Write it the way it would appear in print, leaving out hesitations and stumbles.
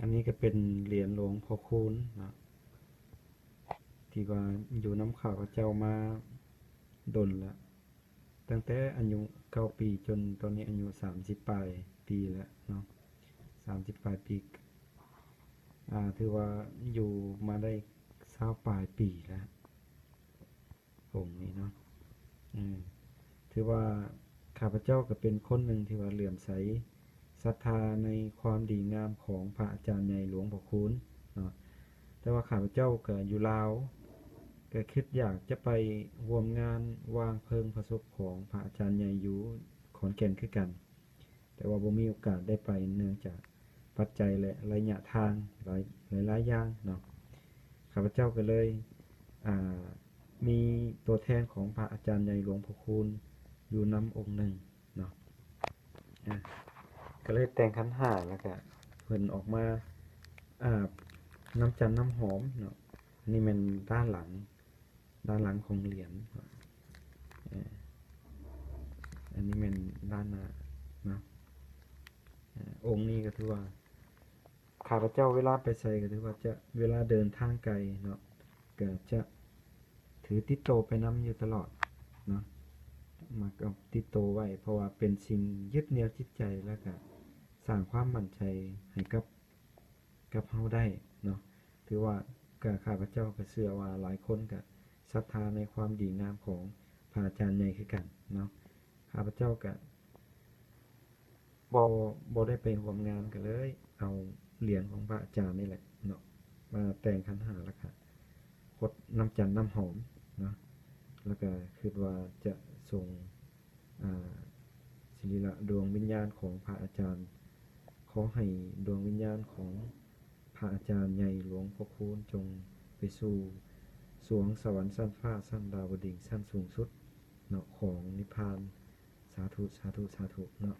อันนี้ก็เป็นเหรียญหลวงพ่อคูณนะที่ว่าอยู่น้ำข้าพเจ้ามาดนแล้วตั้งแต่อายุ9 ปีจนตอนนี้อายุ30 ปลายปีแล้วเนาะ30 ปลายปีถือว่าอยู่มาได้20 ปลายปีแล้วองค์นี้เนาะอืมถือว่าข้าพเจ้าก็เป็นคนหนึ่งที่ว่าเหลื่อมใสศรัทธาในความดีงามของพระอาจารย์ใหญ่หลวงพ่อคูณเนาะแต่ว่าข้าพเจ้าก็อยู่ลาวก็คิดอยากจะไปร่วมงานวางเพลิงพระศพของพระอาจารย์ใหญ่อยู่ขอนแก่นคือกันแต่ว่าบ่มีโอกาสได้ไปเนื่องจากปัจจัยและระยะทางหลายอย่างเนาะข้าพเจ้าก็เลยอ่ามีตัวแทนของพระอาจารย์ใหญ่หลวงพ่อคูณอยู่นำองค์หนึ่งเนาะอ่าก็เลยแต่งขันห้าแล้วก็เพิ่นออกมาอ่าน้ำจันทร์น้ำหอมเนาะนี่มันด้านหลังของเหรียญอันนี้มันด้านหน้าเนาะองค์นี้ก็ถือว่าข้าพเจ้าเวลาไปใส่ก็ถือว่าจะเวลาเดินทางไกลเนาะก็จะถือติดโตไปนำอยู่ตลอดเนาะมากับติดโตไว้เพราะว่าเป็นสิ่งยึดเหนี่ยวจิตใจแล้วก็สร้างความมั่นใจให้กับเฮาได้เนาะถือว่าก็ข้าพเจ้าก็เชื่อว่าหลายคนก็ศรัทธาในความดีงามของพระอาจารย์ใหญ่คือกันเนาะข้าพเจ้าก็บ่ได้ไปร่วมงานก็เลยเอาเหรียญของพระอาจารย์นี่แหละเนาะมาแต่งขันหาแล้วก็รดน้ำจันทร์น้ำหอมเนาะแล้วก็คิดว่าจะส่งศิริละดวงวิญญาณของพระอาจารย์ขอให้ดวงวิญญาณของพระอาจารย์ใหญ่หลวงพ่อคูณจงไปสู่สวงสวรรค์ชั้นฟ้าชั้นดาวดึงส์ชั้นสูงสุดเนาะของนิพพานสาธุสาธุสาธุเนาะ